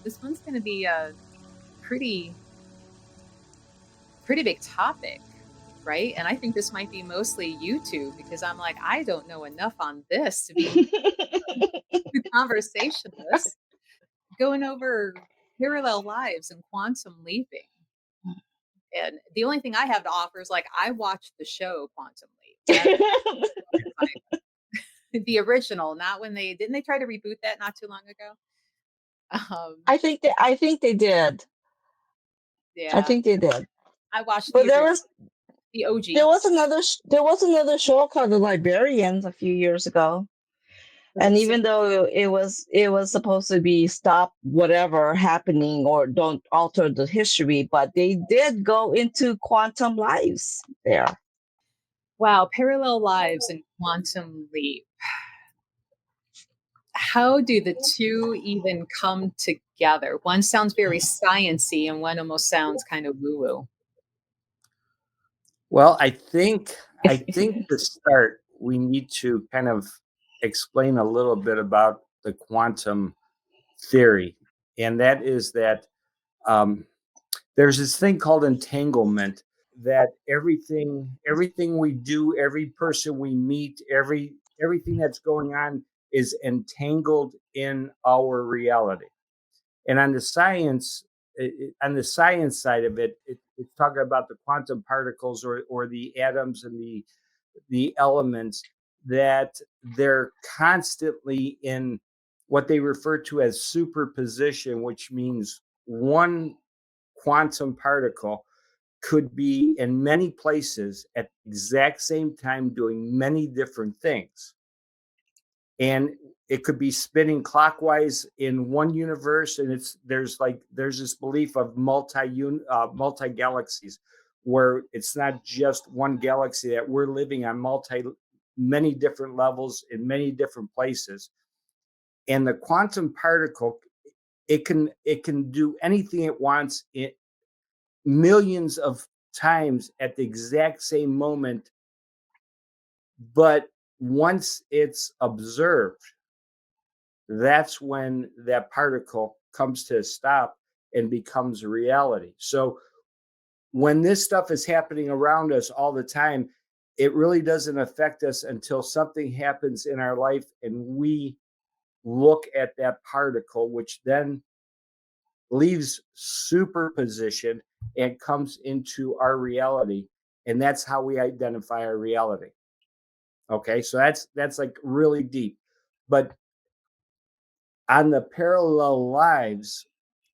This one's going to be a pretty pretty big topic, right? And I think this might be mostly YouTube because I'm like, I don't know enough on this to be a conversationalist going over parallel lives and quantum leaping. And the only thing I have to offer is like I watched the show Quantum Leap. The original, not when they didn't they try to reboot that not too long ago. I think they did. I Yeah, think they did. I watched But the there original, was the there OG. was another show called The Librarians a few years ago. And Doesn't say even though it was supposed to be stop whatever happening or don't alter the history, but they did go into quantum lives there. wow, parallel lives and quantum leap. How do the two even come together? One sounds very sciency and one almost sounds kind of woo-woo. Well, I think to start, we need to kind of explain a little bit about the quantum theory, and that is that um, there's this thing called entanglement. That everything we do, every person we meet, everything that's going on is entangled in our reality. And on the science side of it, it's talking about the quantum particles or the atoms and the elements that they're constantly in what they refer to as superposition, which means one quantum particle could be in many places at the exact same time doing many different things. And it could be spinning clockwise in one universe, and there's this belief of multi galaxies, where it's not just one galaxy, that we're living on many different levels in many different places. And the quantum particle, it can do anything it wants millions of times at the exact same moment, but once it's observed, that's when that particle comes to a stop and becomes reality. So when this stuff is happening around us all the time, it really doesn't affect us until something happens in our life and we look at that particle, which then leaves superposition and comes into our reality. And that's how we identify our reality. Okay, so that's like really deep. But on the parallel lives,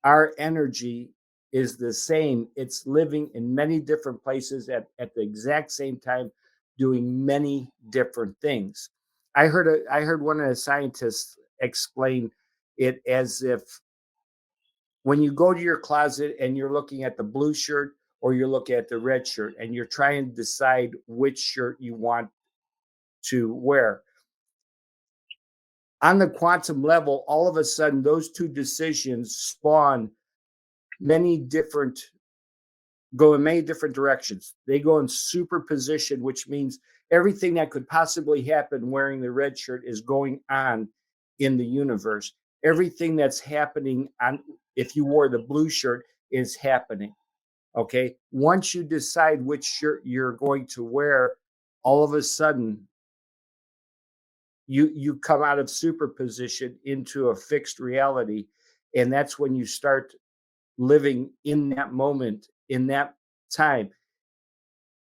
our energy is the same. It's living in many different places at the exact same time, doing many different things. I heard one of the scientists explain it as if when you go to your closet and you're looking at the blue shirt or you're looking at the red shirt and you're trying to decide which shirt you want to wear, on the quantum level, all of a sudden, those two decisions spawn many different, go in many different directions. They go in superposition, which means everything that could possibly happen wearing the red shirt is going on in the universe. Everything that's happening on if you wore the blue shirt is happening. Okay. Once you decide which shirt you're going to wear, all of a sudden you come out of superposition into a fixed reality, and that's when you start living in that moment, in that time.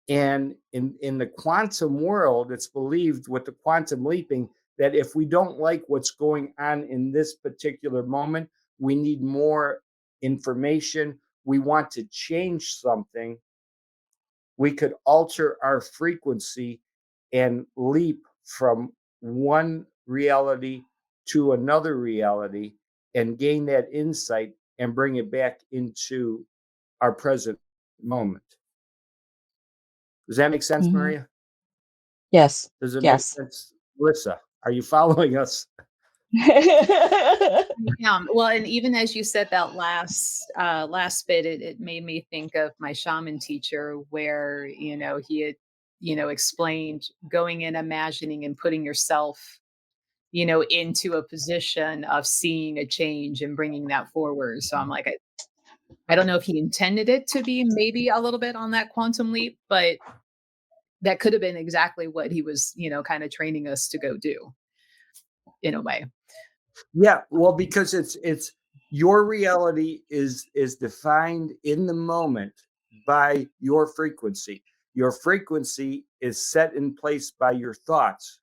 And in the quantum world, it's believed with the quantum leaping that if we don't like what's going on in this particular moment, we need more information, we want to change something, we could alter our frequency and leap from one reality to another reality and gain that insight and bring it back into our present moment. Does that make sense, Hmm. Maria? Yes. Does it make Yes. sense, Melissa? Are you following us? Well, and even as you said that last bit, it made me think of my shaman teacher, where he had explained going in, imagining, and putting yourself into a position of seeing a change and bringing that forward. So I'm like, I don't know if he intended it to be maybe a little bit on that quantum leap, but that could have been exactly what he was, kind of training us to go do in a way. Yeah, well, because it's your reality is defined in the moment by your frequency. Your frequency is set in place by your thoughts,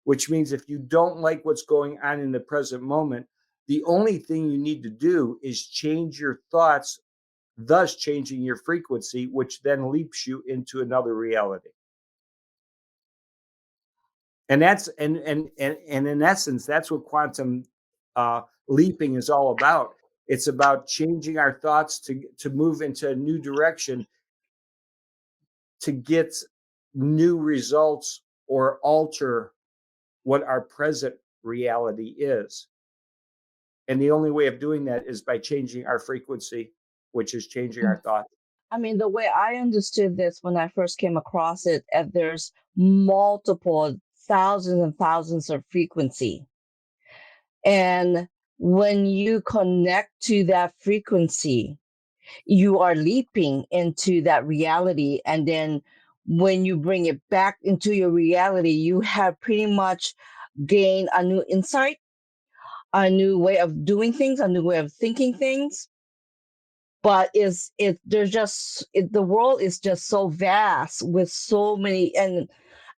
which means if you don't like what's going on in the present moment, the only thing you need to do is change your thoughts, thus changing your frequency, which then leaps you into another reality. And that's and in essence, that's what quantum leaping is all about. It's about changing our thoughts to move into a new direction to get new results or alter what our present reality is. And the only way of doing that is by changing our frequency, which is changing our thoughts. I mean, the way I understood this when I first came across it, there's multiple thousands and thousands of frequency. And when you connect to that frequency, you are leaping into that reality. And then when you bring it back into your reality, you have pretty much gained a new insight, a new way of doing things, a new way of thinking things. But the world is just so vast with so many, and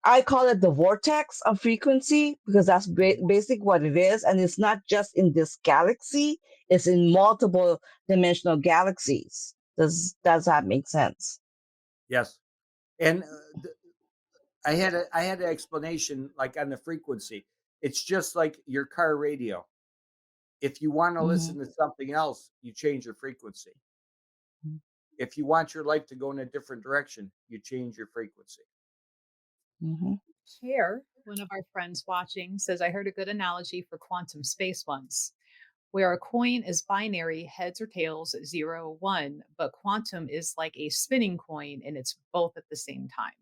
I call it the vortex of frequency because that's basic what it is. And it's not just in this galaxy, it's in multiple dimensional galaxies. Does that make sense? Yes. And I had an explanation like on the frequency. It's just like your car radio. If you want to Mm-hmm. listen to something else, you change your frequency. If you want your life to go in a different direction, you change your frequency. Mm-hmm. Chair, one of our friends watching, says, I heard a good analogy for quantum space once, where a coin is binary, heads or tails, 0, 1, but quantum is like a spinning coin and it's both at the same time.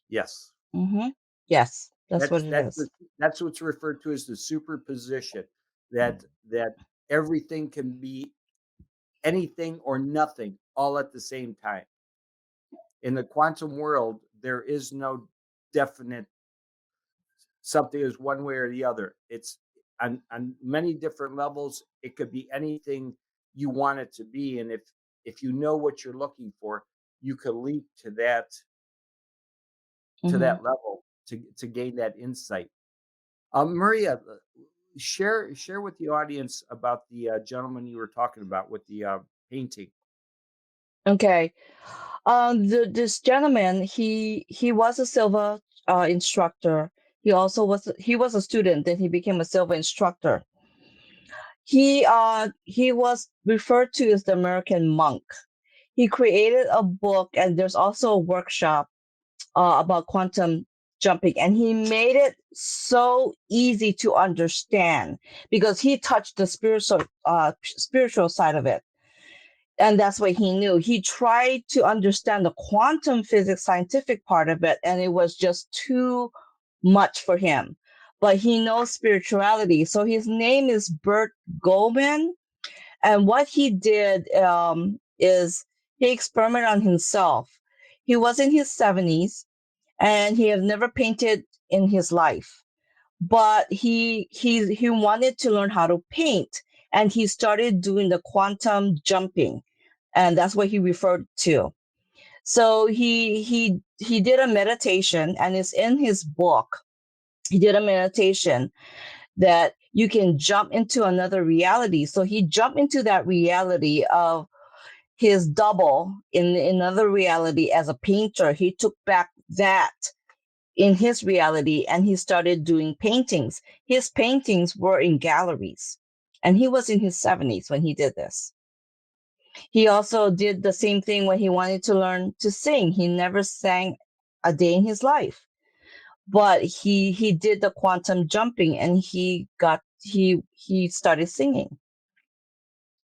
Yes. Mm-hmm. Yes, that's what That's it that's is. that's what's referred to as the superposition. That everything can be anything or nothing all at the same time. In the quantum world, there is no definite something is one way or the other. It's on many different levels. It could be anything you want it to be, and if you know what you're looking for, you could leap to Mm-hmm. that level to gain that insight. Maria, share with the audience about the gentleman you were talking about with the painting. Okay. This gentleman, he was a silver instructor. He was a student, then he became a silver instructor. He was referred to as the American monk. He created a book, and there's also a workshop about quantum jumping, and he made it so easy to understand because he touched the spiritual side of it, and that's what he knew. He tried to understand the quantum physics scientific part of it, and it was just too much for him. But he knows spirituality, so his name is Bert Goldman. And what he did is he experimented on himself. He was in his 70s and he had never painted in his life, but he wanted to learn how to paint, and he started doing the quantum jumping, and that's what he referred to. So he did a meditation, and it's in his book. He did a meditation that you can jump into another reality. So he jumped into that reality of his double in another reality as a painter. He took back that in his reality and he started doing paintings. His paintings were in galleries, and he was in his 70s when he did this. He also did the same thing when he wanted to learn to sing. He never sang a day in his life, but he did the quantum jumping, and he started singing.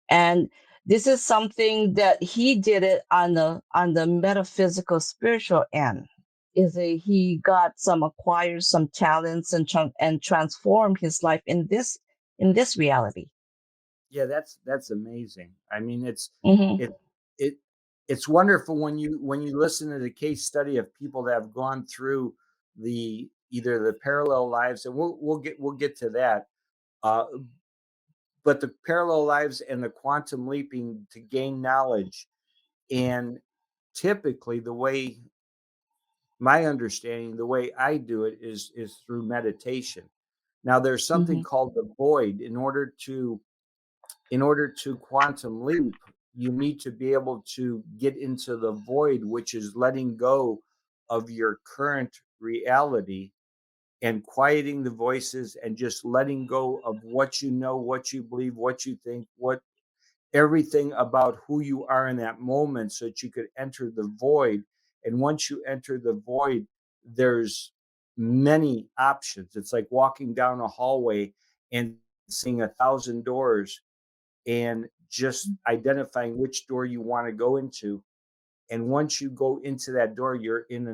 And this is something that he did it on the metaphysical spiritual end. he got some acquired some talents and transformed his life in this reality. Yeah, that's amazing. I mean, Hmm. it it it's wonderful when you listen to the case study of people that have gone through the either the parallel lives, and we'll get to that. Uh, but the parallel lives and the quantum leaping to gain knowledge, and typically the way my understanding, the way I do it is through meditation. Now, there's something Hmm. called the void. In order to quantum leap, you need to be able to get into the void, which is letting go of your current reality and quieting the voices and just letting go of what you know, what you believe, what you think, what everything about who you are in that moment so that you could enter the void. And once you enter the void, there's many options. It's like walking down a hallway and seeing 1,000 doors and just identifying which door you want to go into. And once you go into that door, you're in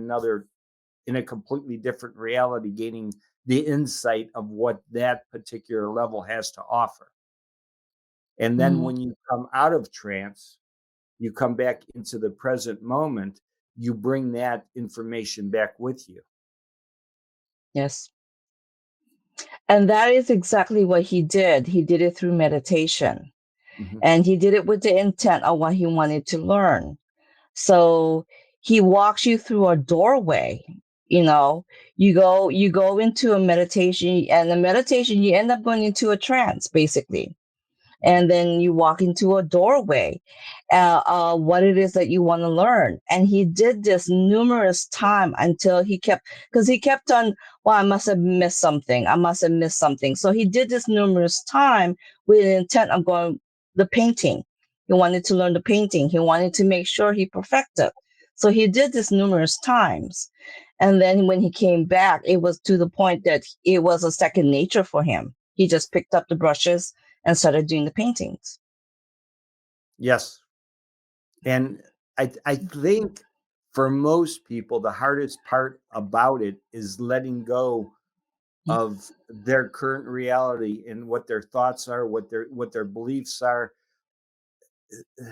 a completely different reality, gaining the insight of what that particular level has to offer. And then Hmm. when you come out of trance, you come back into the present moment, you bring that information back with you. Yes. And that is exactly what he did. He did it through meditation, Mhm. and he did it with the intent of what he wanted to learn. So he walks you through a doorway. You know, you go into a meditation, and the meditation you end up going into a trance, basically, Mhm. and then you walk into a doorway, what it is that you want to learn. And he did this numerous times until because he kept on, well, I must have missed something, I must have missed something. So he did this numerous time with the intent of going the painting. He wanted to learn the painting, he wanted to make sure he perfected. So he did this numerous times, and then when he came back, it was to the point that it was a second nature for him. He just picked up the brushes and started doing the paintings. Yes. And I think for most people, the hardest part about it is letting go of their current reality and what their thoughts are, what their beliefs are.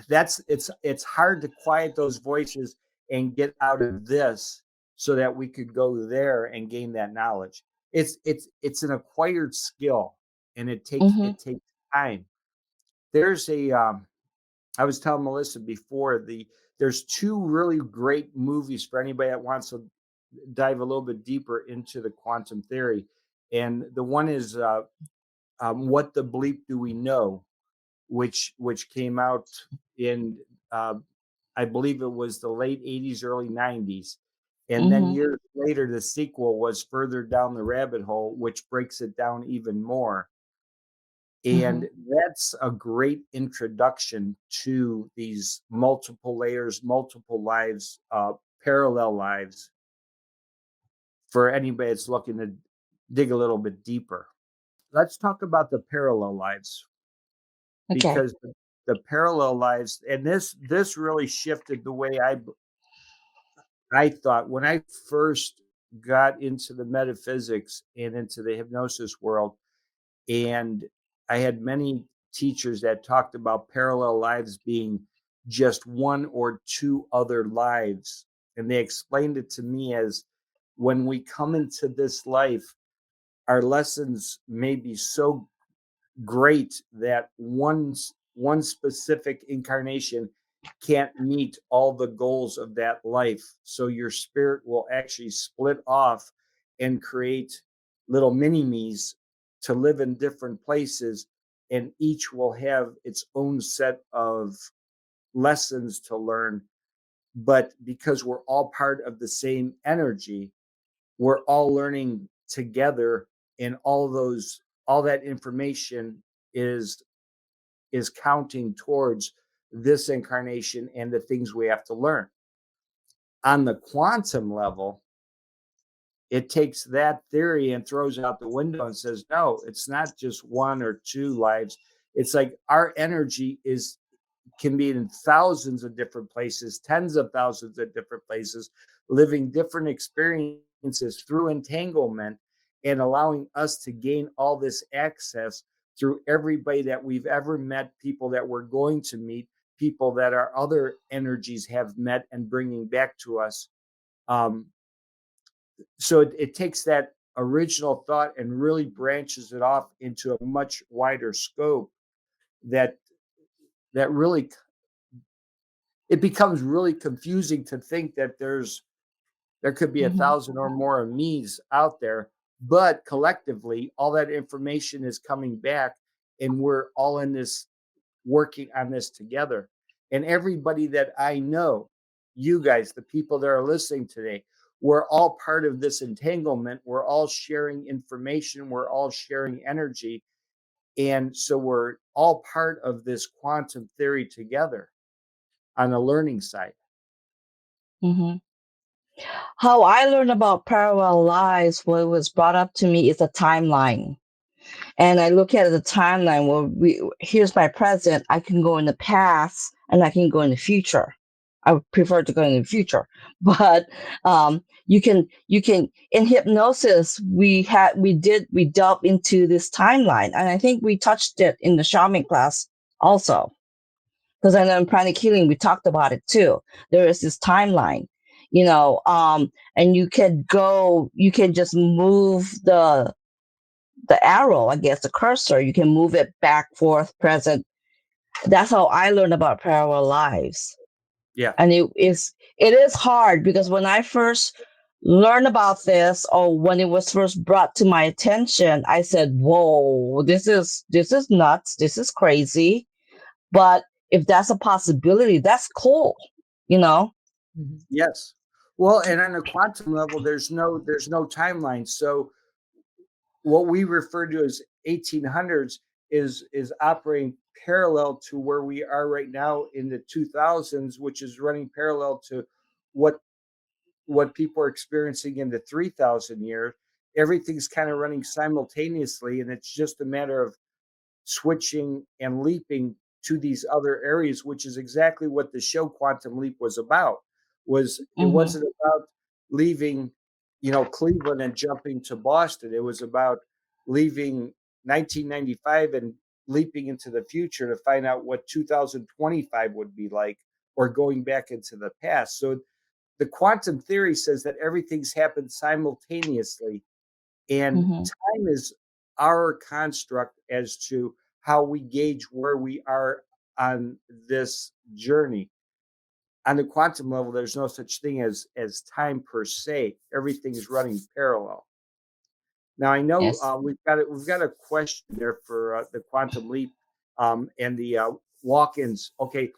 It's hard to quiet those voices and get out of this so that we could go there and gain that knowledge. It's an acquired skill, and Mm-hmm. it takes time. There's a I was telling Melissa before there's two really great movies for anybody that wants to dive a little bit deeper into the quantum theory, and the one is What the Bleep Do We Know, which came out in uh, I believe it was the late 80s, early 90s. And then Mm-hmm. years later, the sequel was Further Down the Rabbit Hole, which breaks it down even more. Mm-hmm. And that's a great introduction to these multiple layers, multiple lives, parallel lives for anybody that's looking to dig a little bit deeper. Let's talk about the parallel lives Okay. because the parallel lives, and this really shifted the way I thought when I first got into the metaphysics and into the hypnosis world, and I had many teachers that talked about parallel lives being just one or two other lives. And they explained it to me as when we come into this life, our lessons may be so great that one specific incarnation can't meet all the goals of that life, so your spirit will actually split off and create little mini me's to live in different places, and each will have its own set of lessons to learn. But because we're all part of the same energy, we're all learning together, and all that information is is counting towards this incarnation and the things we have to learn. On the quantum level, it takes that theory and throws it out the window and says, no, it's not just one or two lives. It's like our energy can be in thousands of different places, tens of thousands of different places, living different experiences through entanglement and allowing us to gain all this access through everybody that we've ever met, people that we're going to meet, people that our other energies have met and bringing back to us. Um, so it takes that original thought and really branches it off into a much wider scope that really it becomes really confusing to think that there could be a Hmm. thousand or more of me's out there, but collectively all that information is coming back and we're all in this working on this together. And everybody that I know, you guys, the people that are listening today, we're all part of this entanglement. We're all sharing information, we're all sharing energy. And so we're all part of this quantum theory together on the learning side. Hmm. How I learned about parallel lives, what was brought up to me is a timeline. And I look at the timeline where here's my present. I can go in the past and I can go in the future. I would prefer to go in the future, but you can in hypnosis we delve into this timeline, and I think we touched it in the shaman class also, because I know in pranic healing we talked about it too. There is this timeline, and you can just move the arrow, I guess, the cursor. You can move it back, forth, present. That's how I learned about parallel lives. Yeah. And it is hard because when I first learned about this, or when it was first brought to my attention, I said, "Whoa, this is nuts. This is crazy." But if that's a possibility, that's cool, you know. Mhm. Yes. Well, and on a quantum level, there's no timeline. So what we refer to as 1800s is operating parallel to where we are right now in the 2000s, which is running parallel to what people are experiencing in the 3000 years. Everything's kind of running simultaneously, and it's just a matter of switching and leaping to these other areas, which is exactly what the show Quantum Leap was about. It Hmm. wasn't about leaving, Cleveland and jumping to Boston. It was about leaving 1995 and leaping into the future to find out what 2025 would be like, or going back into the past. So the quantum theory says that everything's happened simultaneously, and Hmm. time is our construct as to how we gauge where we are on this journey. On the quantum level, there's no such thing as time per se. Everything is running parallel. Now I know Yes. we've got a question there for the quantum leap and the walk-ins. Okay,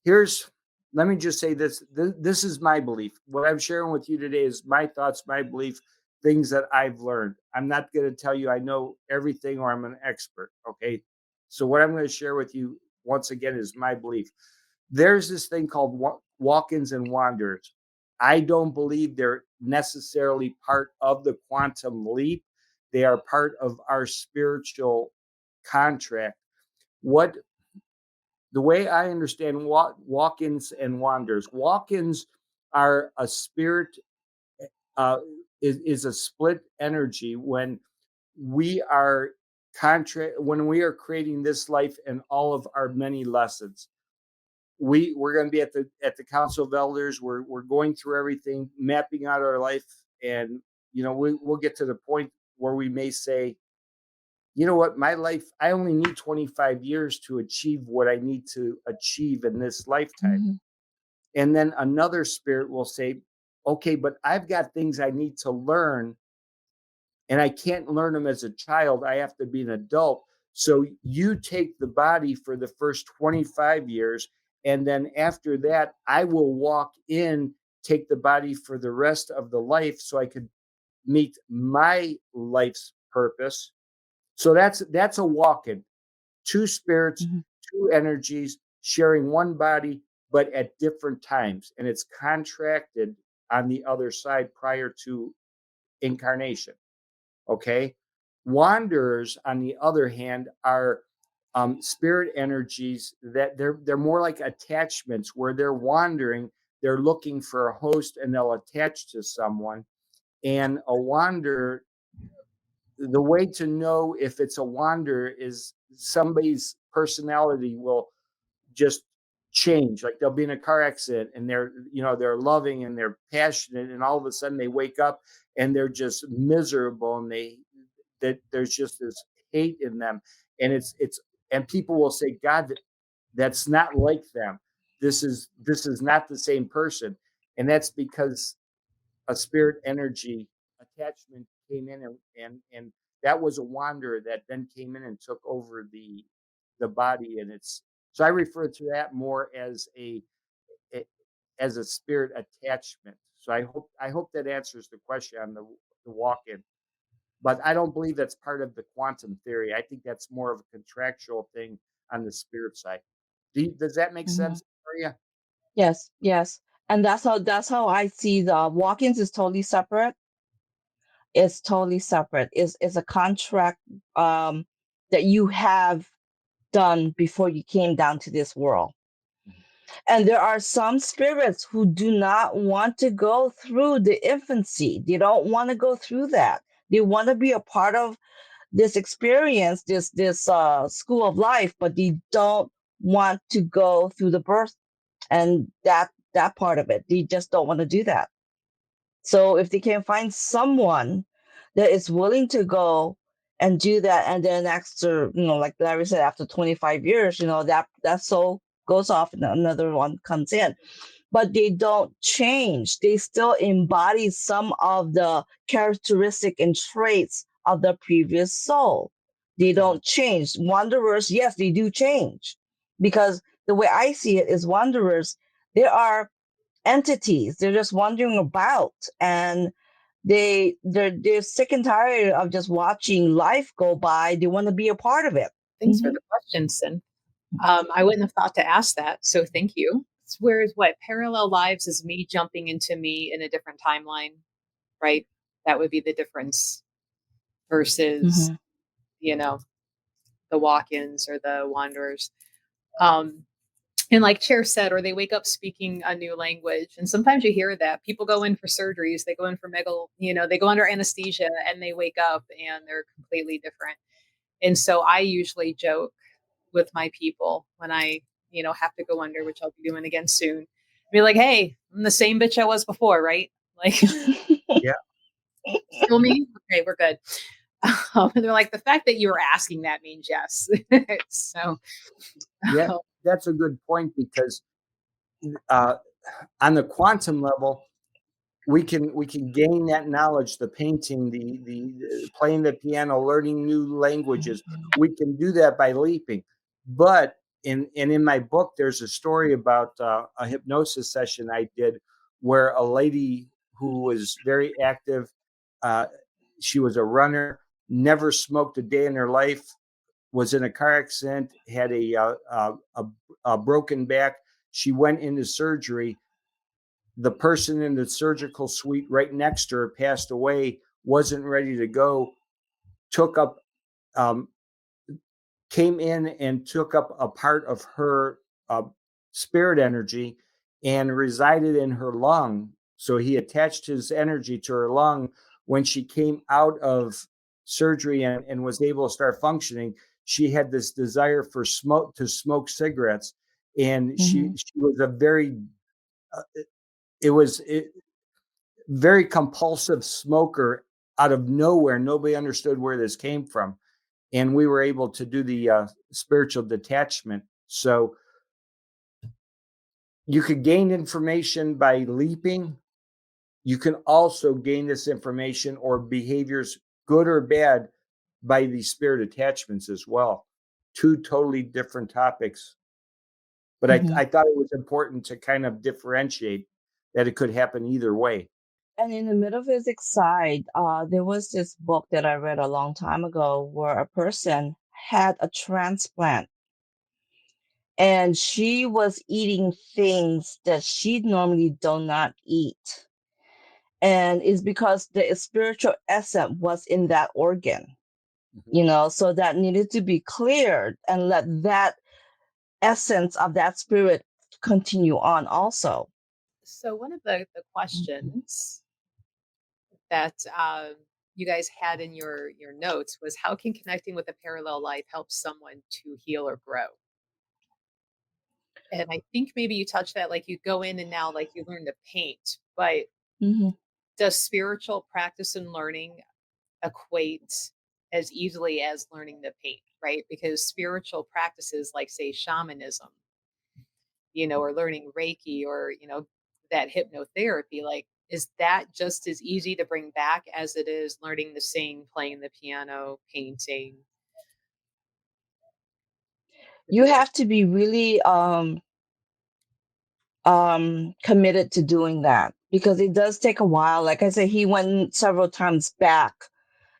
here's let me just say this is my belief. What I'm sharing with you today is my thoughts, my belief, things that I've learned. I'm not going to tell you I know everything or I'm an expert. Okay, so what I'm going to share with you once again is my belief. There's this thing called walk-ins and wanderers. I don't believe they're necessarily part of the quantum leap. They are part of our spiritual contract. What The way I understand walk-ins and wanders, walk-ins are a spirit, uh, is a split energy when we are when we are creating this life and all of our many lessons. We're going to be at the council of elders. We're going through everything, mapping out our life, and we'll get to the point where we may say, you know what, my life, I only need 25 years to achieve what I need to achieve in this lifetime. Hmm. And then another spirit will say, okay, but I've got things I need to learn, and I can't learn them as a child. I have to be an adult. So you take the body for the first 25 years. And then after that, I will walk in, take the body for the rest of the life so I could meet my life's purpose. So that's a walk in. Two spirits, Hmm. two energies sharing one body, but at different times. And it's contracted on the other side prior to incarnation. Okay. Wanderers, on the other hand, are spirit energies that they're more like attachments where they're wandering, they're looking for a host, and they'll attach to someone. And a wander, the way to know if it's a wander is somebody's personality will just change. Like they'll be in a car accident and they're loving and they're passionate, and all of a sudden they wake up and they're just miserable, and there's just this hate in them. And it's and people will say, God, that's not like them. This is not the same person. And that's because a spirit energy attachment came in, and that was a wanderer that then came in and took over the body. And it's so I refer to that more as a spirit attachment. So I hope that answers the question on the walk-in. But I don't believe that's part of the quantum theory. I think that's more of a contractual thing on the spirit side. Does that make Hmm. sense for you? Yes, yes. And that's how I see the walk-ins is totally separate. It's totally separate. It's a contract that you have done before you came down to this world. And there are some spirits who do not want to go through the infancy. They don't want to go through that. They want to be a part of this experience, this school of life, but they don't want to go through the birth and that part of it. They just don't want to do that. So if they can find someone that is willing to go and do that, and then after, like Larry said, after 25 years, that soul goes off and another one comes in. But they don't change. They still embody some of the characteristic and traits of the previous soul. They don't change. Wanderers, yes, they do change. Because the way I see it is wanderers, they are entities. They're just wandering about, and they're sick and tired of just watching life go by. They want to be a part of it. Thanks for Hmm. the question, Sin. I wouldn't have thought to ask that, so thank you. Whereas what parallel lives is me jumping into me in a different timeline, right? That would be the difference versus, Hmm. you know, the walk-ins or the wanderers. Um, and like Chair said, or they wake up speaking a new language. And sometimes you hear that people go in for surgeries, they go in for they go under anesthesia and they wake up and they're completely different. And so I usually joke with my people when I, have to go under, which I'll be doing again soon. Be like, hey, I'm the same bitch I was before, right? Like, Yeah. still me? Okay, we're good. And they're like, the fact that you were asking that means yes. So, Yeah. That's a good point because uh, on the quantum level, we can gain that knowledge, the painting, the playing the piano, learning new languages. We can do that by leaping. But in my book, there's a story about a hypnosis session I did where a lady who was very active, uh, she was a runner, never smoked a day in her life, was in a car accident, had a broken back. She went into surgery. The person in the surgical suite right next to her passed away, wasn't ready to go, took up, um, came in and took up a part of her uh, spirit energy and resided in her lung. So he attached his energy to her lung. When she came out of surgery and was able to start functioning, she had this desire for smoke cigarettes. And she, Hmm. she was a very, uh, it was very compulsive smoker out of nowhere. Nobody understood where this came from. And we were able to do the spiritual detachment. So you could gain information by leaping. You can also gain this information or behaviors, good or bad, by the spirit attachments as well. Two totally different topics. But I, Hmm. I thought it was important to kind of differentiate that it could happen either way. And in the metaphysics side, there was this book that I read a long time ago where a person had a transplant and she was eating things that she normally do not eat. And it's because the spiritual essence was in that organ. Mhm. So that needed to be cleared and let that essence of that spirit continue on also. So one of the questions that you guys had in your notes was, how can connecting with a parallel life help someone to heal or grow? And I think maybe you touched that, like you go in and now like you learn to paint, but Hmm. does spiritual practice and learning equate as easily as learning to paint, right? Because spiritual practices like, say, shamanism, or learning Reiki, or, that hypnotherapy, like, is that just as easy to bring back as it is learning to sing, playing the piano, painting? Would You you like? have to be really committed to doing that because it does take a while. Like I said, he went several times back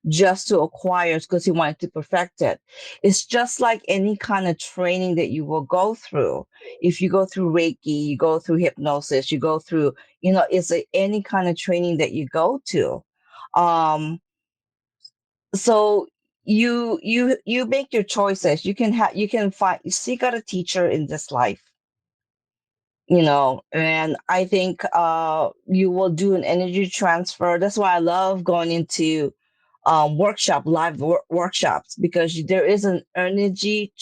just to acquire because he wanted to perfect it. It's just like any kind of training that you will go through. If you go through Reiki, you go through hypnosis, you go through, any kind of training that you go to. Um, so you make your choices. You can seek out a teacher in this life, and I think you will do an energy transfer. That's why I love going into workshops, because there is an energy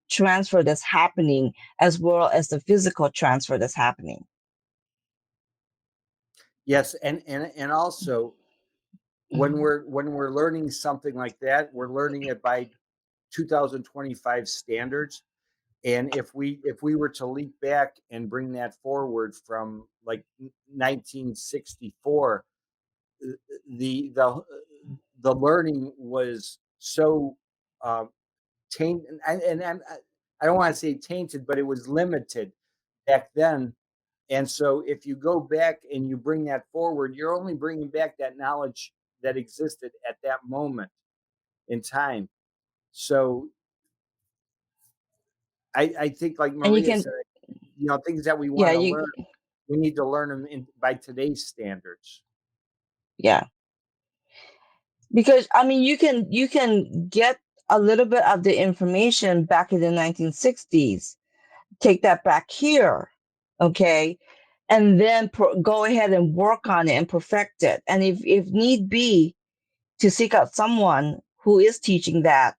transfer that's happening, as well as the physical transfer that's happening. Yes, and also when we're learning something like that, we're learning it by 2025 standards. And if we were to leap back and bring that forward from like 1964, the learning was so tainted, and I don't want to say tainted, but it was limited back then. And so if you go back and you bring that forward, you're only bringing back that knowledge that existed at that moment in time. So I think, like And you Maria can, said, things that we yeah, want to you, learn, we need to learn them by today's standards. yeah, because I mean, you can get a little bit of the information back in the 1960s, take that back here, okay, and then go ahead and work on it and perfect it. And if need be, to seek out someone who is teaching that,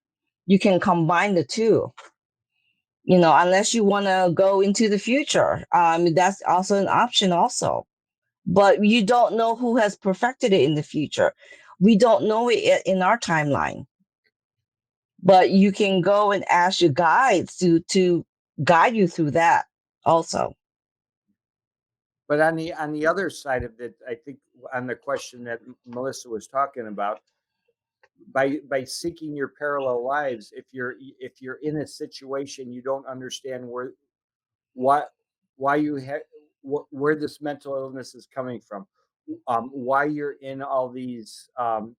you can combine the two. Unless you want to go into the future, that's also an option also. But you don't know who has perfected it in the future. We don't know it in our timeline, but you can go and ask your guides to guide you through that also. But on the other side of it, I think on the question that Melissa was talking about, by seeking your parallel lives, if you're in a situation you don't understand why why you have where this mental illness is coming from, why you're in all these um,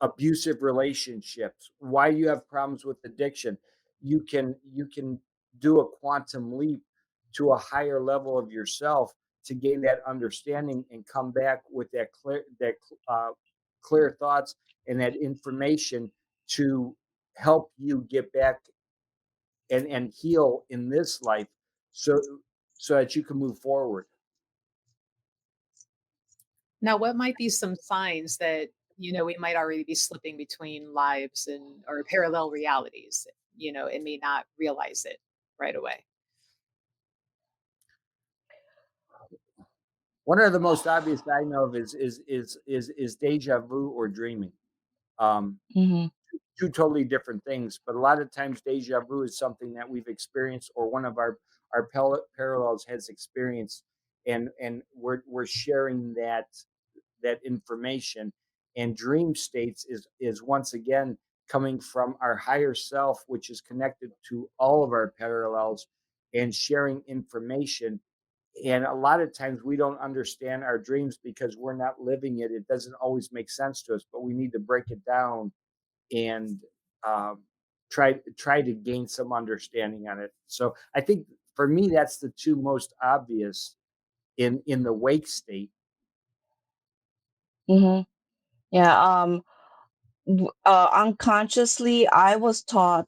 abusive relationships, why you have problems with addiction, you can do a quantum leap to a higher level of yourself to gain that understanding and come back with that clear thoughts and that information to help you get back and heal in this life, so so that you can move forward. Now, what might be some signs that, we might already be slipping between lives and or parallel realities, and may not realize it right away? One of the most obvious I know of is deja vu or dreaming. Um, Hmm. two totally different things, but a lot of times deja vu is something that we've experienced or one of our parallels has experienced, and we're sharing that information. And dream states is once again coming from our higher self, which is connected to all of our parallels and sharing information. And a lot of times we don't understand our dreams because we're not living it. It doesn't always make sense to us, but we need to break it down and um, try to gain some understanding on it. So I think for me, that's the two most obvious in the wake state. Hmm. Yeah. unconsciously, it was taught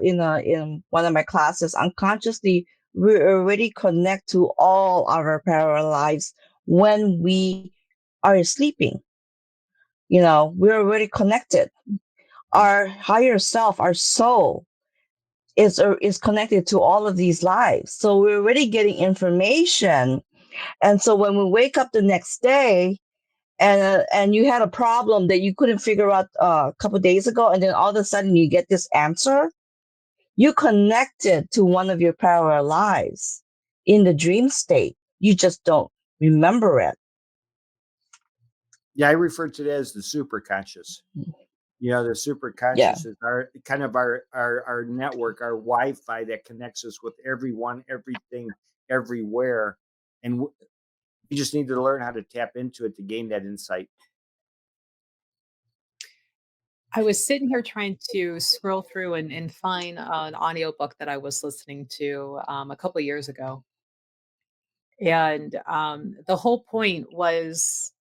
in one of my classes. Unconsciously, we already connect to all our parallel lives when we are sleeping. We're already connected. Our higher self, our soul, is connected to all of these lives. So we're already getting information. And so when we wake up the next day, and you had a problem that you couldn't figure out a couple of days ago, and then all of a sudden you get this answer, you connected to one of your parallel lives in the dream state. You just don't remember it. Yeah, I refer to that as the super conscious. The super Yeah. conscious is our kind of our network, our Wi-Fi that connects us with everyone, everything, everywhere, and we just need to learn how to tap into it to gain that insight. I was sitting here trying to scroll through and find an audiobook that I was listening to a couple of years ago. And the whole point was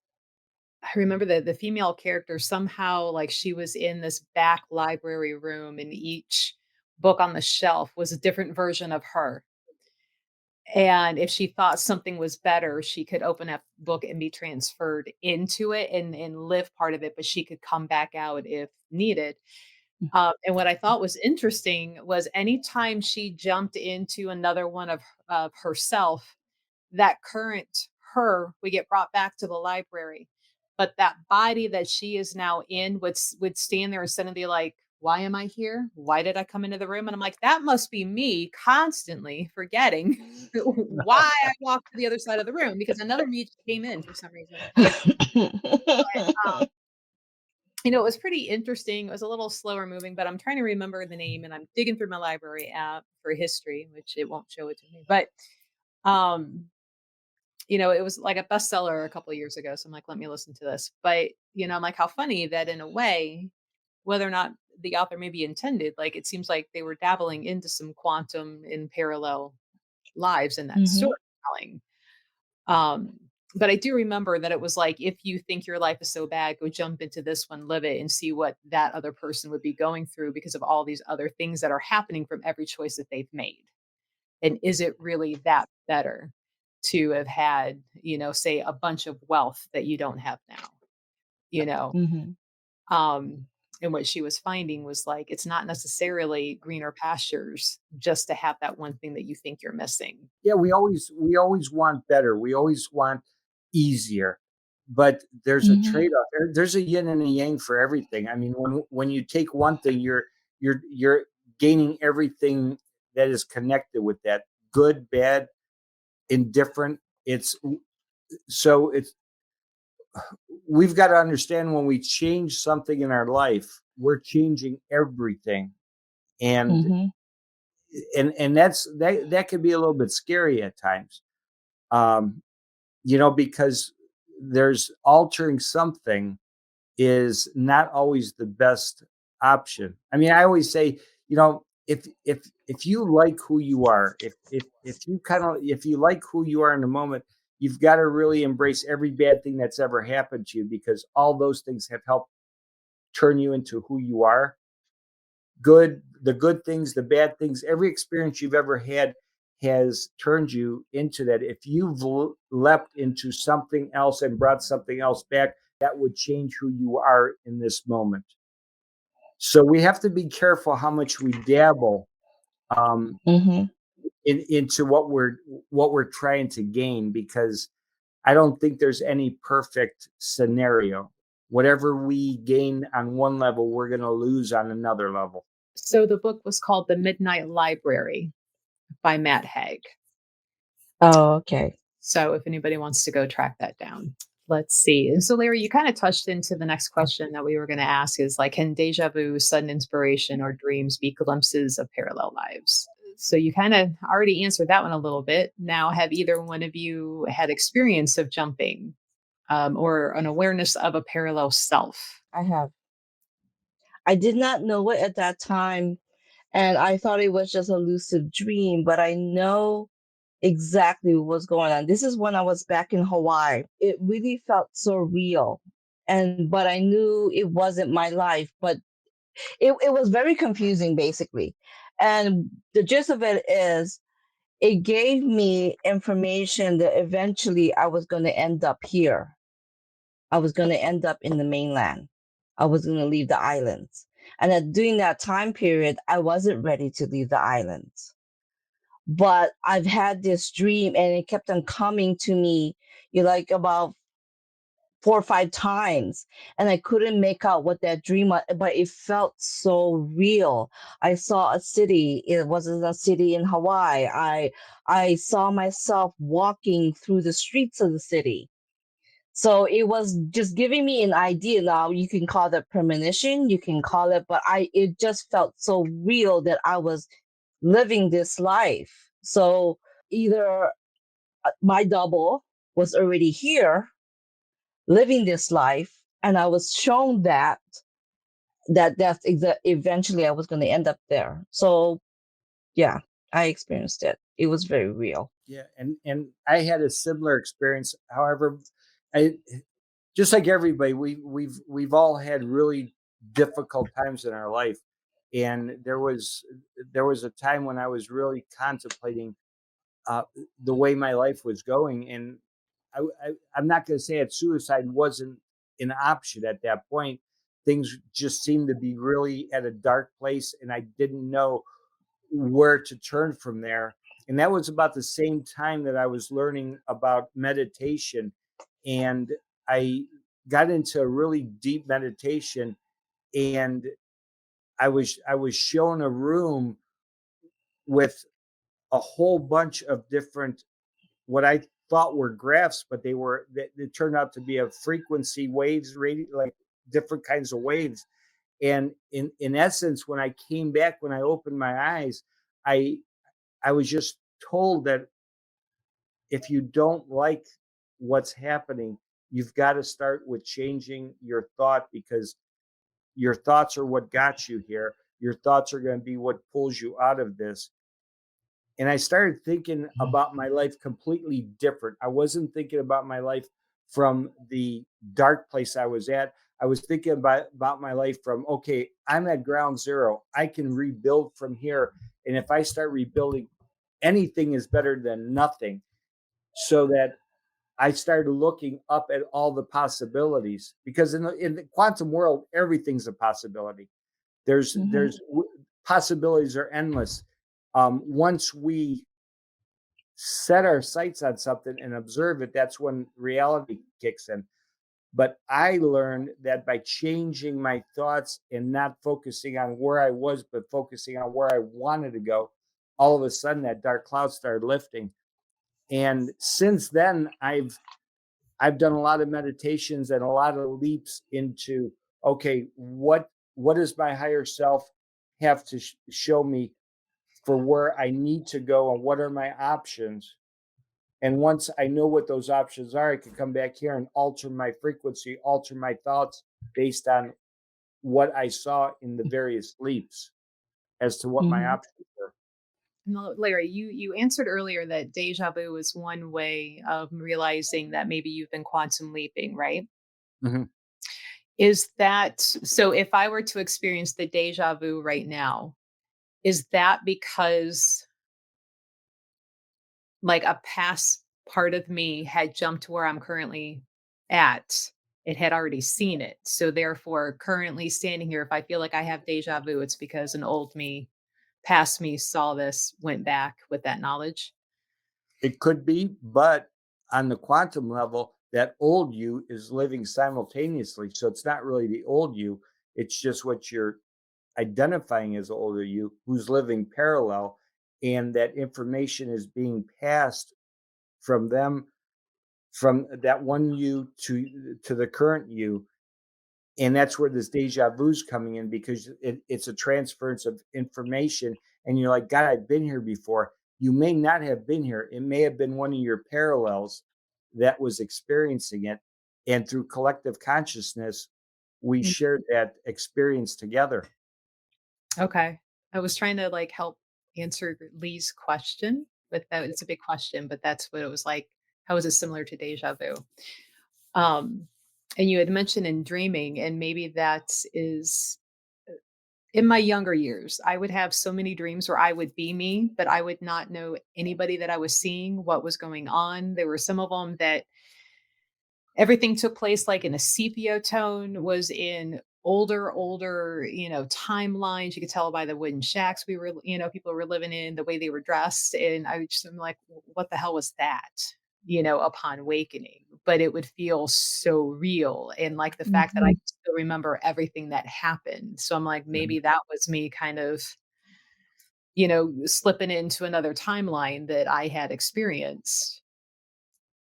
I remember the female character somehow like she was in this back library room and each book on the shelf was a different version of her. And if she thought something was better, she could open up book and be transferred into it and live part of it, but she could come back out if needed. And what I thought was interesting was anytime she jumped into another one of herself, that current her would get brought back to the library. But that body that she is now in would stand there and suddenly be like, why am I here? Why did I come into the room? And I'm like, that must be me constantly forgetting why I walked to the other side of the room because another me came in for some reason. Um, it was pretty interesting. It was a little slower moving, but I'm trying to remember the name and I'm digging through my library app for history, which it won't show it to me. But um, it was like a bestseller a couple of years ago. So I'm like, let me listen to this. But, I'm like, how funny that in a way, whether or not the author maybe intended, like it seems like they were dabbling into some quantum in parallel lives in that Hmm. storytelling. Um, but I do remember that it was like, if you think your life is so bad, go jump into this one, live it, and see what that other person would be going through because of all these other things that are happening from every choice that they've made. And is it really that better to have had, say a bunch of wealth that you don't have now, you know? Hmm. Um, and what she was finding was like, it's not necessarily greener pastures just to have that one thing that you think you're missing. Yeah, we always want better. We always want easier, but there's a Hmm. trade-off. There's a yin and a yang for everything. I mean, when you take one thing, you're gaining everything that is connected with that, good, bad, indifferent. It's we've got to understand when we change something in our life, we're changing everything, and Hmm. that could be a little bit scary at times. Um, because there's altering something is not always the best option. I mean, I always say, if you like who you are, if you like who you are in the moment, you've got to really embrace every bad thing that's ever happened to you because all those things have helped turn you into who you are. The good things, the bad things, every experience you've ever had has turned you into that. If you've leapt into something else and brought something else back, that would change who you are in this moment. So we have to be careful how much we dabble um, Hmm. into what we're trying to gain, because I don't think there's any perfect scenario. Whatever we gain on one level, we're going to lose on another level. So the book was called The Midnight Library by Matt Haig. Oh, okay. So if anybody wants to go track that down. Let's see. And so, Larry, you kind of touched into the next question that we were going to ask is like, can deja vu, sudden inspiration, or dreams be glimpses of parallel lives? So you kind of already answered that one a little bit. Now, have either one of you had experience of jumping or an awareness of a parallel self? I have. I did not know it at that time, and I thought it was just a lucid dream, but I know exactly what's going on. This is when I was back in Hawaii. It really felt so real. but I knew it wasn't my life. But it was very confusing, basically. And the gist of it is, it gave me information that eventually I was going to end up here. I was going to end up in the mainland. I was going to leave the islands. And during that time period, I wasn't ready to leave the islands. But I've had this dream, and it kept on coming to me, like about 4 or 5 times, and I couldn't make out what that dream was, but it felt so real. I saw a city. It wasn't a city in Hawaii. I saw myself walking through the streets of the city. So it was just giving me an idea. Now you can call that premonition, you can call it, but it just felt so real that I was living this life. So either my double was already here living this life, and I was shown eventually I was going to end up there. So yeah, I experienced it. It was very real. Yeah, and I had a similar experience. However, I just like everybody, we've all had really difficult times in our life, and there was a time when I was really contemplating uh, the way my life was going, and I'm not going to say that suicide wasn't an option at that point. Things just seemed to be really at a dark place, and I didn't know where to turn from there. And that was about the same time that I was learning about meditation. And I got into a really deep meditation, and I was shown a room with a whole bunch of different what I thought were graphs, but they turned out to be a frequency waves, like different kinds of waves. And in essence, when I came back, when I opened my eyes, I I was just told that if you don't like what's happening, you've got to start with changing your thought, because your thoughts are what got you here. Your thoughts are going to be what pulls you out of this. And I started thinking about my life completely different. I wasn't thinking about my life from the dark place I was at. I was thinking about my life from, okay, I'm at ground zero. I can rebuild from here. And if I start rebuilding, anything is better than nothing. So that I started looking up at all the possibilities, because in the quantum world, everything's a possibility. There's Hmm. there's possibilities are endless. Once we set our sights on something and observe it, that's when reality kicks in. But I learned that by changing my thoughts and not focusing on where I was, but focusing on where I wanted to go, all of a sudden that dark cloud started lifting. And since then, I've done a lot of meditations and a lot of leaps into, okay, what does my higher self have to show me for where I need to go, and what are my options? And once I know what those options are, I can come back here and alter my frequency, alter my thoughts based on what I saw in the various leaps as to what my Hmm. options were. No, Larry, you answered earlier that deja vu is one way of realizing that maybe you've been quantum leaping, right? Mhm. Is that so? If I were to experience the deja vu right now, is that because like a past part of me had jumped to where I'm currently at? It had already seen it. So therefore, currently standing here, if I feel like I have deja vu, it's because an old me, past me saw this, went back with that knowledge. It could be, but on the quantum level, that old you is living simultaneously. So it's not really the old you, it's just what you're identifying as the older you who's living parallel. And that information is being passed from them, from that one you to the current you. And that's where this deja vu is coming in, because it's a transference of information. And you're like, God, I've been here before. You may not have been here. It may have been one of your parallels that was experiencing it. And through collective consciousness, we Mm, shared that experience together. okay. I was trying to like help answer Lee's question, but that it's a big question, but that's what it was like. How is it similar to deja vu? Um, And you had mentioned in dreaming, and maybe that is in my younger years, I would have so many dreams where I would be me, but I would not know anybody that I was seeing, what was going on. There were some of them that everything took place like in a sepia tone, was in older, timelines. You could tell by the wooden shacks people were living in, the way they were dressed. And I'm like, What the hell was that? Upon awakening. But it would feel so real. And like the fact that I Mhm. could still remember everything that happened. So I'm like, Mhm. maybe that was me kind of, slipping into another timeline that I had experienced,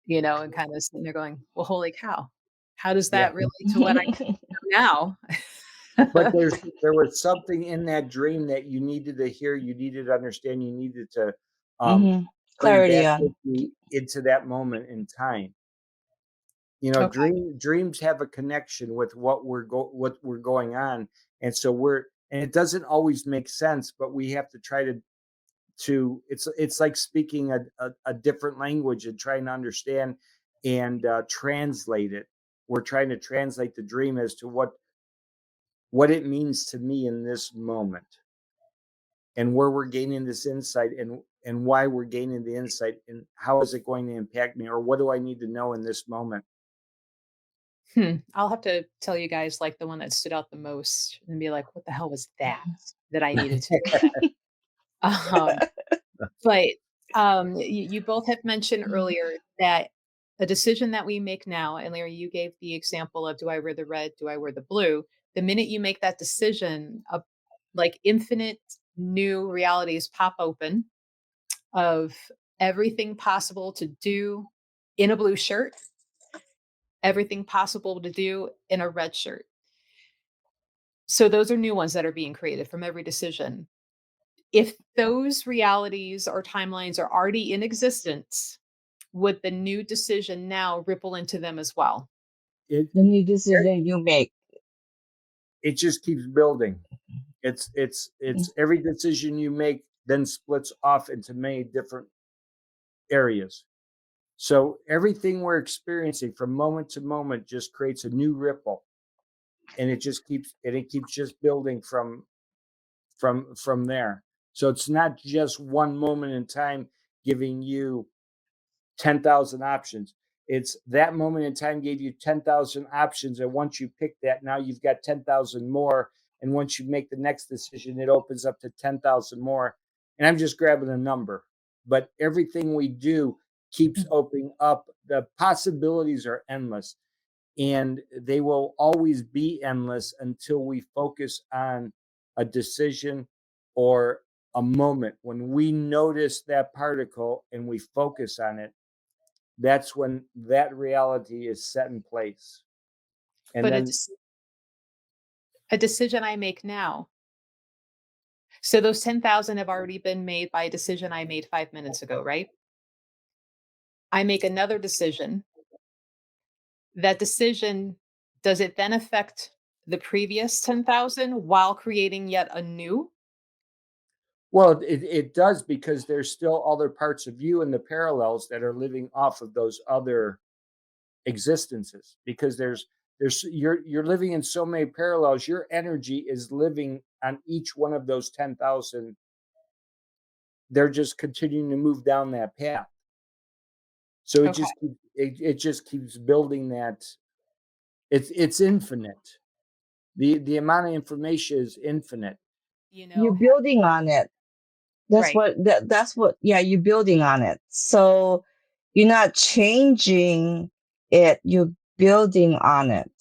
and kind of sitting there going, "Well, holy cow. How does Yeah. that relate to what I know But now?" there was something in that dream that you needed to hear, you needed to understand, you needed to um, Mhm. bring Clarity back with on. you into that moment in time. You know, Okay. dreams have a connection with what we're going on, and so and it doesn't always make sense, but we have to try to it's like speaking a different language and trying to understand and translate it. We're trying to translate the dream as to what it means to me in this moment and where we're gaining this insight and why we're gaining the insight and how is it going to impact me or what do I need to know in this moment. I'll have to tell you guys, like, the one that stood out the most and be like, "What the hell was that I needed to know?" But, you both have mentioned earlier that a decision that we make now, and Larry, you gave the example of, "Do I wear the red? Do I wear the blue?" The minute you make that decision, like, infinite new realities pop open of everything possible to do in a blue shirt, everything possible to do in a red shirt. So those are new ones that are being created from every decision. If those realities or timelines are already in existence, would the new decision now ripple into them as well? it The new decision you make. it just keeps building. It's every decision you make then splits off into many different areas. So everything we're experiencing from moment to moment just creates a new ripple, and it keeps just building from there. So it's not just one moment in time giving you 10,000 options. It's that moment in time gave you 10,000 options. And once you pick that, now you've got 10,000 more. And once you make the next decision, it opens up to 10,000 more. And I'm just grabbing a number. But everything we do keeps opening up. The possibilities are endless and they will always be endless until we focus on a decision or a moment. When we notice that particle and we focus on it, that's when that reality is set in place. And But then, it's a decision I make now. So those 10,000 have already been made by a decision I made 5 minutes ago, right? I make another decision. That decision, does it then affect the previous 10,000 while creating yet a new? well, it does because there's still other parts of you and the parallels that are living off of those other existences because you're living in so many parallels. Your energy is living on each one of those 10,000. They're just continuing to move down that path. So Okay. it just keeps building that. It's infinite. The amount of information is infinite. You You're know, building on it. right. That's what yeah, you're building on it. So you're not changing it, you're building on it.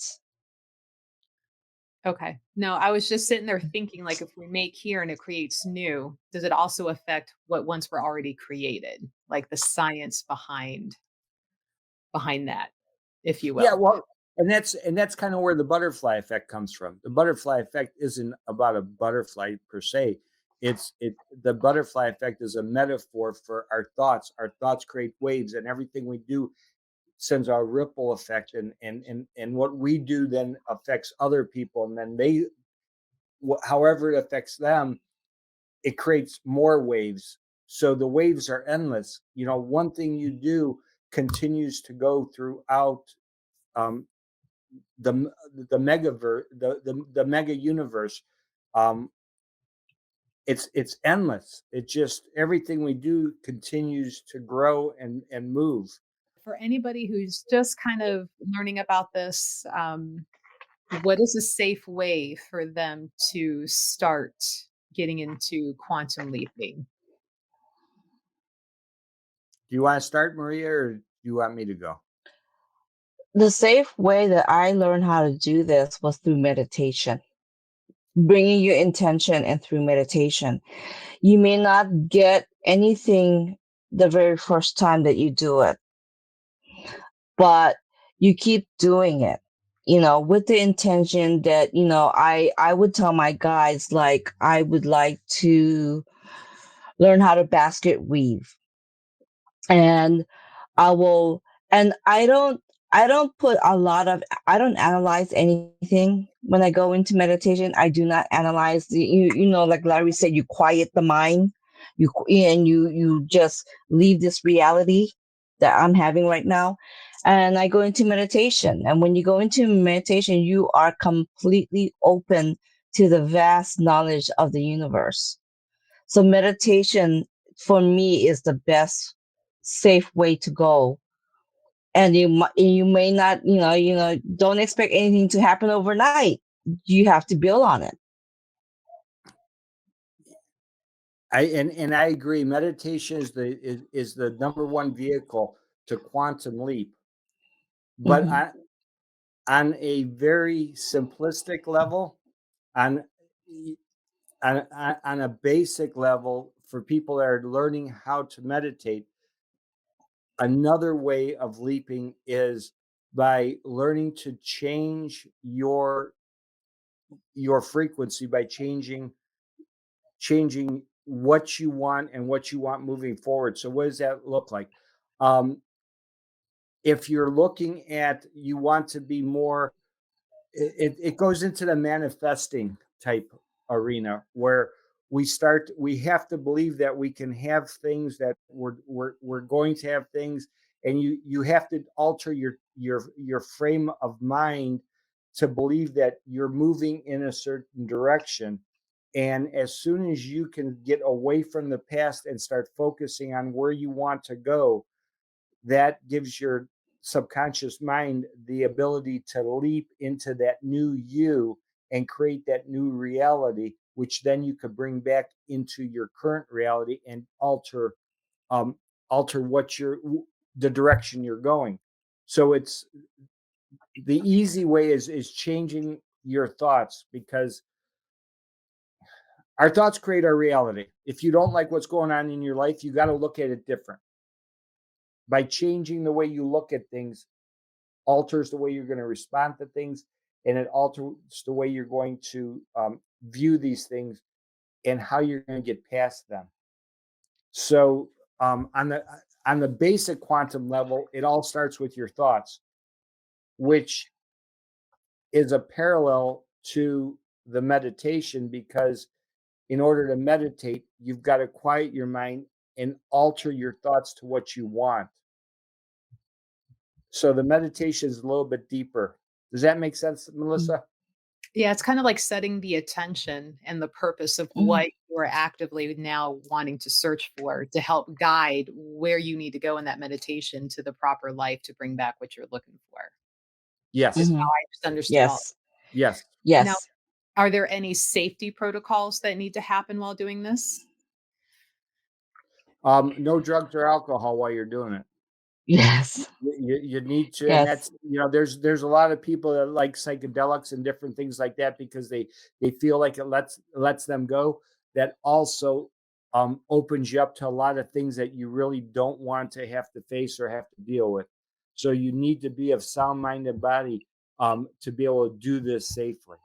Okay. No, I was just sitting there thinking, like, if we make here and it creates new, does it also affect what once were already created? Like the science behind that, if you Yeah, will. well, and that's kind of where the butterfly effect comes from. The butterfly effect isn't about a butterfly per se. The butterfly effect is a metaphor for our thoughts. Our thoughts create waves, and everything we do sends a ripple effect, and what we do then affects other people, and then however it affects them, it creates more waves. So the waves are endless. You know, one thing you do continues to go throughout um, the the megaverse, the mega universe. Um, it's endless. It just everything we do continues to grow and move. For anybody who's just kind of learning about this, what is a safe way for them to start getting into quantum leaping? Do you want to start, Maria, or do you want me to go? The safe way that I learned how to do this was through meditation, bringing your intention and through meditation. You may not get anything the very first time that you do it, but you keep doing it, with the intention that, I would tell my guys, like, I would like to learn how to basket weave. And I will, and I don't put a lot of, I don't analyze anything when I go into meditation. I do not analyze like Larry said, you quiet the mind, and you just leave this reality that I'm having right now. And I go into meditation. And when you go into meditation, you are completely open to the vast knowledge of the universe. So meditation for me is the best safe way to go. And you may not, don't expect anything to happen overnight. You have to build on it. And I agree. Meditation is the number one vehicle to quantum leap. But Hmm. on a very simplistic level, on on a basic level, for people that are learning how to meditate, another way of leaping is by learning to change your frequency by changing what you want and what you want moving forward. So what does that look like? Um, if you're looking at you want to be more, it goes into the manifesting type arena where we have to believe that we can have things, that we're going to have things, and you have to alter your frame of mind to believe that you're moving in a certain direction. And as soon as you can get away from the past and start focusing on where you want to go, that gives your subconscious mind the ability to leap into that new you and create that new reality, which then you could bring back into your current reality and um, alter the direction you're going. So it's the easy way is changing your thoughts, because our thoughts create our reality. If you don't like what's going on in your life, you got to look at it different. By changing the way you look at things, alters the way you're going to respond to things, and it alters the way you're going to view these things and how you're going to get past them. So on the basic quantum level, it all starts with your thoughts, which is a parallel to the meditation, because in order to meditate, you've got to quiet your mind and alter your thoughts to what you want. So the meditation is a little bit deeper. Does that make sense, Melissa? Yeah, it's kind of like setting the attention and the purpose of Hmm. what you're actively now wanting to search for to help guide where you need to go in that meditation to the proper life to bring back what you're looking for, is Yes. how Hmm. I just understood all. Yes. Yes. Now, Yes. are there any safety protocols that need to happen while doing this? No drugs or alcohol while you're doing it. Yes. You need to, and Yes. that's, there's a lot of people that like psychedelics and different things like that because they feel like it lets them go. That also opens you up to a lot of things that you really don't want to have to face or have to deal with. So you need to be of sound mind and body to be able to do this safely.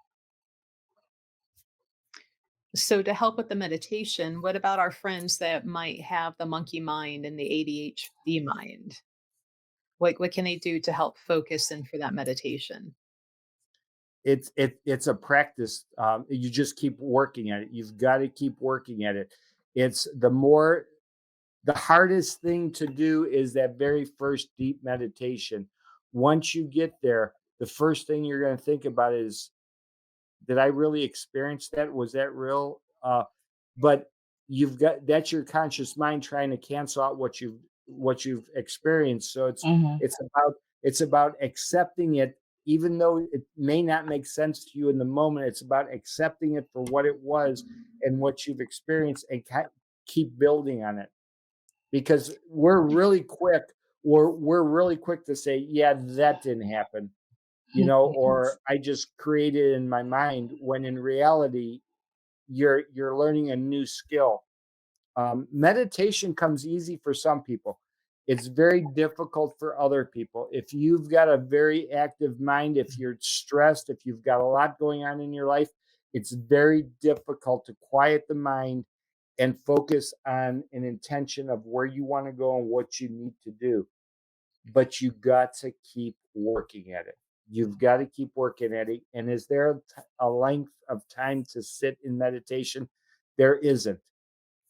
So, to help with the meditation, what about our friends that might have the monkey mind and the ADHD mind? What can they do to help focus in for that meditation? It's a practice. You just keep working at it. You've got to keep working at it. It's the hardest thing to do is that very first deep meditation. Once you get there, the first thing you're going to think about is, did I really experience that? Was that real? But you've got, that's your conscious mind trying to cancel out what you've experienced. So Mhm. it's about accepting it, even though it may not make sense to you in the moment. It's about accepting it for what it was and what you've experienced, and keep building on it, because we're really quick to say, yeah, that didn't happen, or I just created in my mind, when in reality you're learning a new skill. Meditation comes easy for some people. It's very difficult for other people. If you've got a very active mind, if you're stressed, if you've got a lot going on in your life, it's very difficult to quiet the mind and focus on an intention of where you want to go and what you need to do. But you got to keep working at it. You've got to keep working at it. And is there a length of time to sit in meditation? There isn't.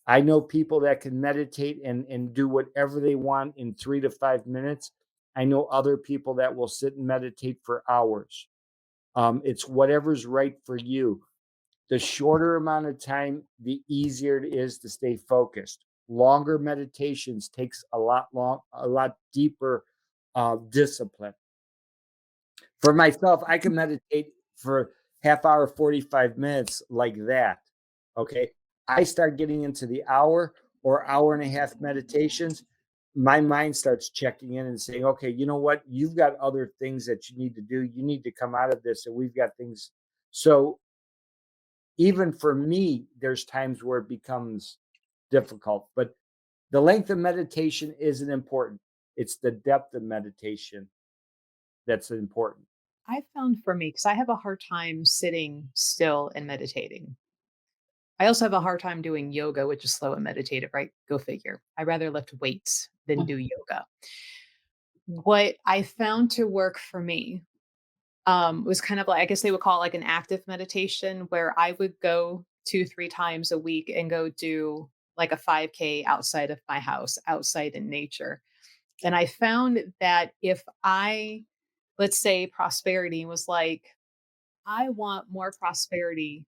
I know people that can meditate and do whatever they want in 3 to 5 minutes. I know other people that will sit and meditate for hours. It's whatever's right for you. The shorter amount of time, the easier it is to stay focused. Longer meditations takes a lot deeper discipline. For myself, I can meditate for half hour, 45 minutes like that. Okay. I start getting into the hour and a half meditations. My mind starts checking in and saying, okay, you know what? You've got other things that you need to do. You need to come out of this. And we've got things. So even for me, there's times where it becomes difficult, but the length of meditation isn't important. It's the depth of meditation that's important. I found for me, because I have a hard time sitting still and meditating. I also have a hard time doing yoga, which is slow and meditative, right? Go figure. I rather lift weights than do yoga. What I found to work for me was kind of like, I guess they would call it like an active meditation, where I would go 2, 3 times a week and go do like a 5K outside of my house, outside in nature. And I found that if let's say prosperity was like, I want more prosperity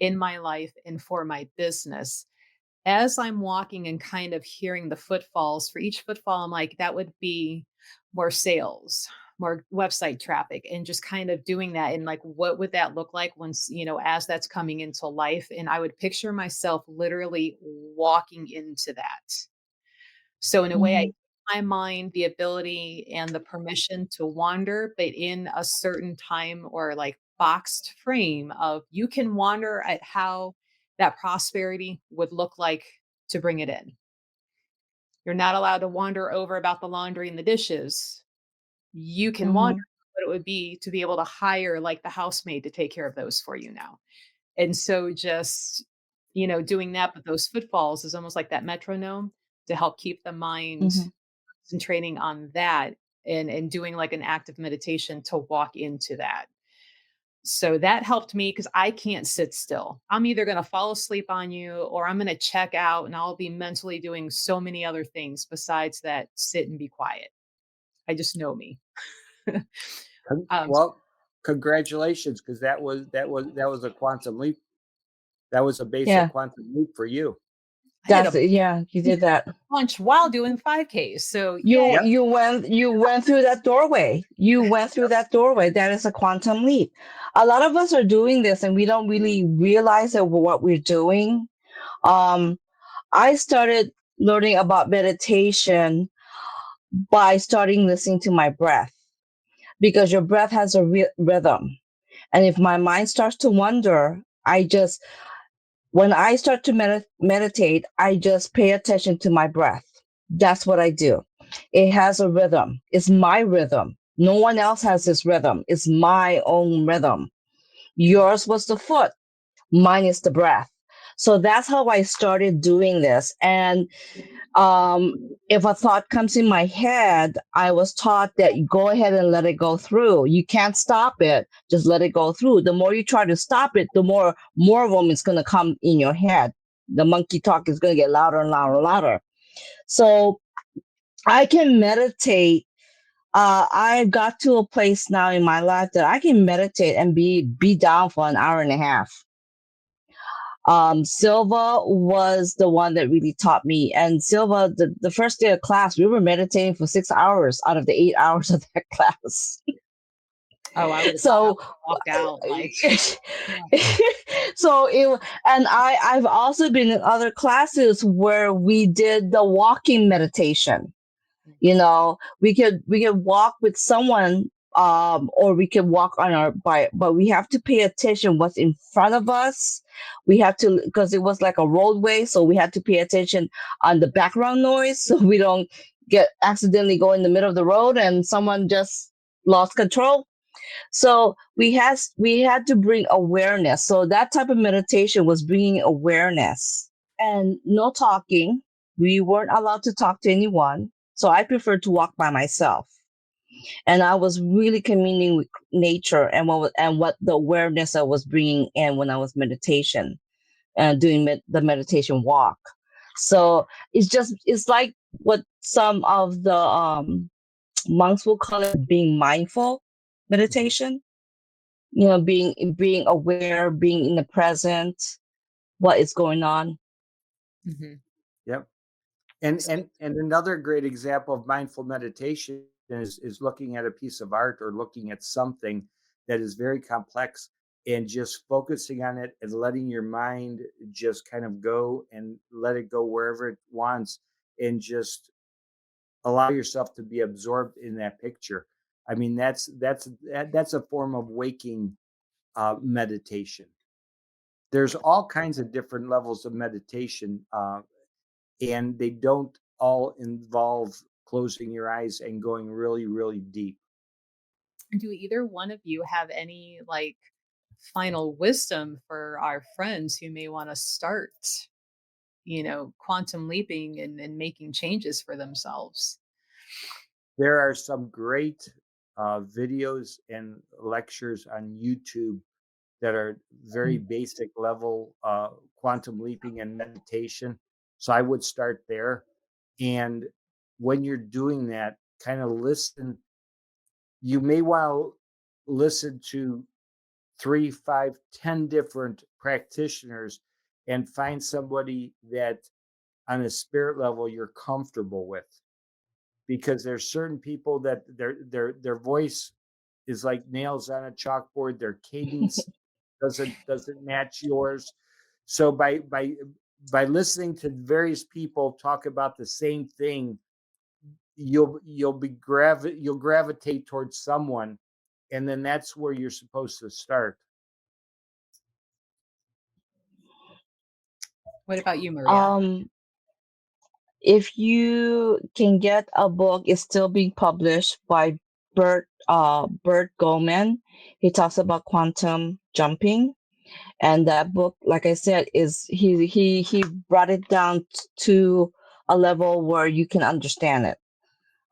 in my life and for my business. As I'm walking and kind of hearing the footfalls, for each footfall, I'm like, that would be more sales, more website traffic, and just kind of doing that. And like, what would that look like once, as that's coming into life? And I would picture myself literally walking into that. So in a way, I Mhm. give my mind the ability and the permission to wander, but in a certain time or like boxed frame of, you can wander at how that prosperity would look like to bring it in. You're not allowed to wander over about the laundry and the dishes. You can wander Mhm. what it would be to be able to hire like the housemaid to take care of those for you now. And so just, doing that with those footfalls is almost like that metronome to help keep the mind Mhm. concentrating on that, and doing like an active meditation to walk into that. So that helped me because I can't sit still. I'm either going to fall asleep on you or I'm going to check out and I'll be mentally doing so many other things besides that sit and be quiet. I just know me. um, Well, congratulations, because that was a quantum leap. That was a basic Yeah, quantum leap for you. I did that's a it. Yeah, you did that. bunch while doing 5Ks. So You yay. Yep. you went through that doorway. You went through that doorway. That is a quantum leap. A lot of us are doing this and we don't really realize that what we're doing. Um, I started learning about meditation by starting listening to my breath, because your breath has a rhythm. And if my mind starts to wander, when I start to meditate, I just pay attention to my breath. That's what I do. It has a rhythm. It's my rhythm. No one else has this rhythm. It's my own rhythm. Yours was the foot. Mine is the breath. So that's how I started doing this. And um, if a thought comes in my head, I was taught that you go ahead and let it go through. You can't stop it. Just let it go through. The more you try to stop it, the more of them is going to come in your head. The monkey talk is going to get louder and louder and louder. So I can meditate I got to a place now in my life that I can meditate and be down for an hour and a half. Silva was the one that really taught me. And Silva, the first day of class, we were meditating for 6 hours out of the 8 hours of that class. Oh, I would have So, walked out like, yeah. so and I've also been in other classes where we did the walking meditation. We could walk with someone, or we could walk on our bike, but we have to pay attention what's in front of us. We have to, because it was like a roadway, so we had to pay attention on the background noise so we don't get accidentally go in the middle of the road and someone just lost control. So we had to bring awareness. So that type of meditation was bringing awareness and no talking. We weren't allowed to talk to anyone. So I preferred to walk by myself. And I was really communing with nature and what the awareness I was bringing in when I was meditation and doing the meditation walk. So it's like what some of the monks will call it being mindful meditation. Being aware, being in the present, what is going on. Hmm. Yep. And another great example of mindful meditation is looking at a piece of art or looking at something that is very complex and just focusing on it and letting your mind just kind of go and let it go wherever it wants and just allow yourself to be absorbed in that picture. I mean, that's a form of waking meditation. There's all kinds of different levels of meditation, and they don't all involve closing your eyes and going really, really deep. Do either one of you have any like final wisdom for our friends who may want to start, quantum leaping and making changes for themselves? There are some great videos and lectures on YouTube that are very Mm. basic level quantum leaping and meditation. So I would start there. And when you're doing that, kind of listen. You may want to listen to 3, 5, 10 different practitioners and find somebody that on a spirit level you're comfortable with, because there's certain people that their voice is like nails on a chalkboard. Their cadence doesn't match yours. So by listening to various people talk about the same thing, you'll gravitate towards someone, and then that's where you're supposed to start. What about you, Maria? Um, if you can get a book, it's still being published by Bert Goldman. He talks about quantum jumping, and that book, like I said, is he brought it down to a level where you can understand it.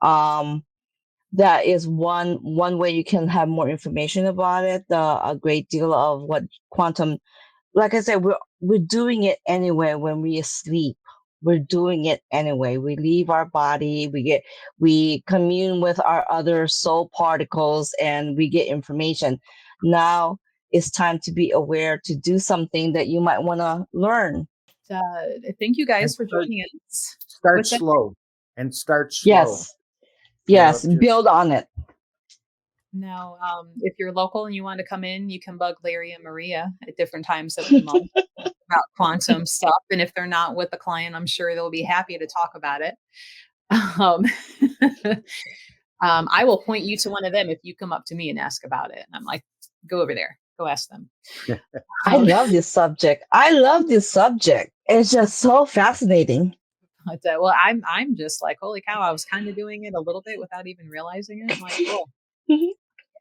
Um, that is one way you can have more information about it. A great deal of what quantum, like I said, we're doing it anyway when we asleep. We're doing it anyway. We leave our body, we commune with our other soul particles and we get information. Now it's time to be aware to do something that you might want to learn. Thank you And guys for joining us. start What's that? slow and start slow. Yes, yes, Just build on it. Now, if you're local and you want to come in, you can bug Larry and Maria at different times of the month about quantum stuff. And if they're not with the client, I'm sure they'll be happy to talk about it. Um, I will point you to one of them if you come up to me and ask about it. And I'm like, go over there, go ask them. I Um, love this subject. I love this subject. It's just so fascinating. but, well, I'm just like, holy cow! I was kind of doing it a little bit without even realizing it. I'm like, cool, Mhm.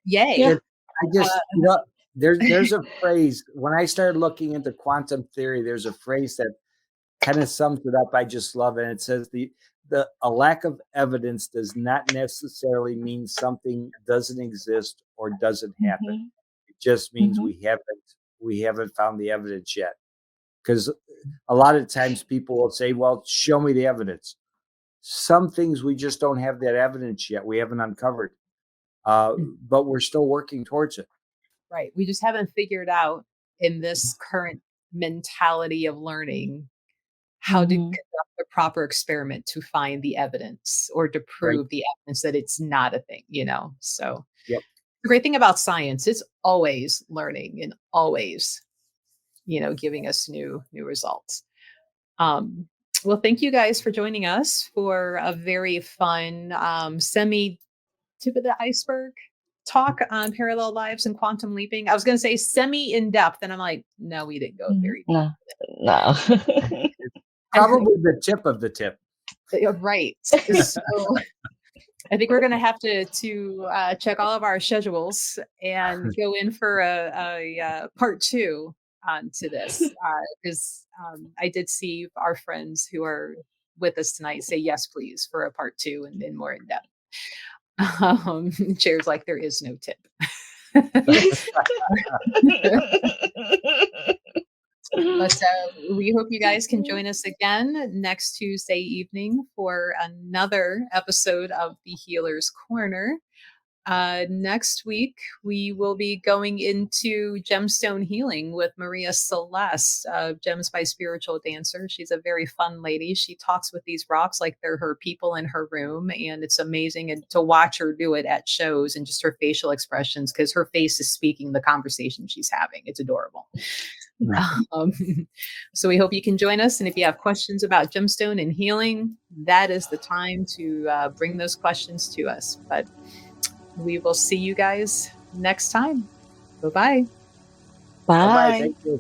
yay! Yeah. it, I just there's a phrase when I started looking into quantum theory. There's a phrase that kind of sums it up. I just love it. And it says the a lack of evidence does not necessarily mean something doesn't exist or doesn't happen. Mhm. It just means Mhm. we haven't found the evidence yet. Because a lot of times people will say, "Well, show me the evidence." Some things we just don't have that evidence yet. We haven't uncovered, but we're still working towards it. Right. We just haven't figured out in this current mentality of learning how to Mhm. conduct the proper experiment to find the evidence or to Right. prove the evidence that it's not a thing, So Yep. the great thing about science, it's always learning and always, giving us new results. Um, well, thank you guys for joining us for a very fun, semi tip of the iceberg talk on parallel lives and quantum leaping. I was going to say semi in depth, and I'm like, no, we didn't go very deep. No, no. Probably the tip of the tip. Right. So I think we're going to have to check all of our schedules and go in for a part 2 to this because I did see our friends who are with us tonight say yes, please, for a part 2 and more in depth. Chair's like there is no tip. But we hope you guys can join us again next Tuesday evening for another episode of The Healer's Corner. Next week, we will be going into gemstone healing with Maria Celeste, Gems by Spiritual Dancer. She's a very fun lady. She talks with these rocks like they're her people in her room, and it's amazing and to watch her do it at shows and just her facial expressions because her face is speaking the conversation she's having. It's adorable. Um, so we hope you can join us. And if you have questions about gemstone and healing, that is the time to bring those questions to us. But we will see you guys next time. Bye-bye. Bye-bye. Bye. Thank you.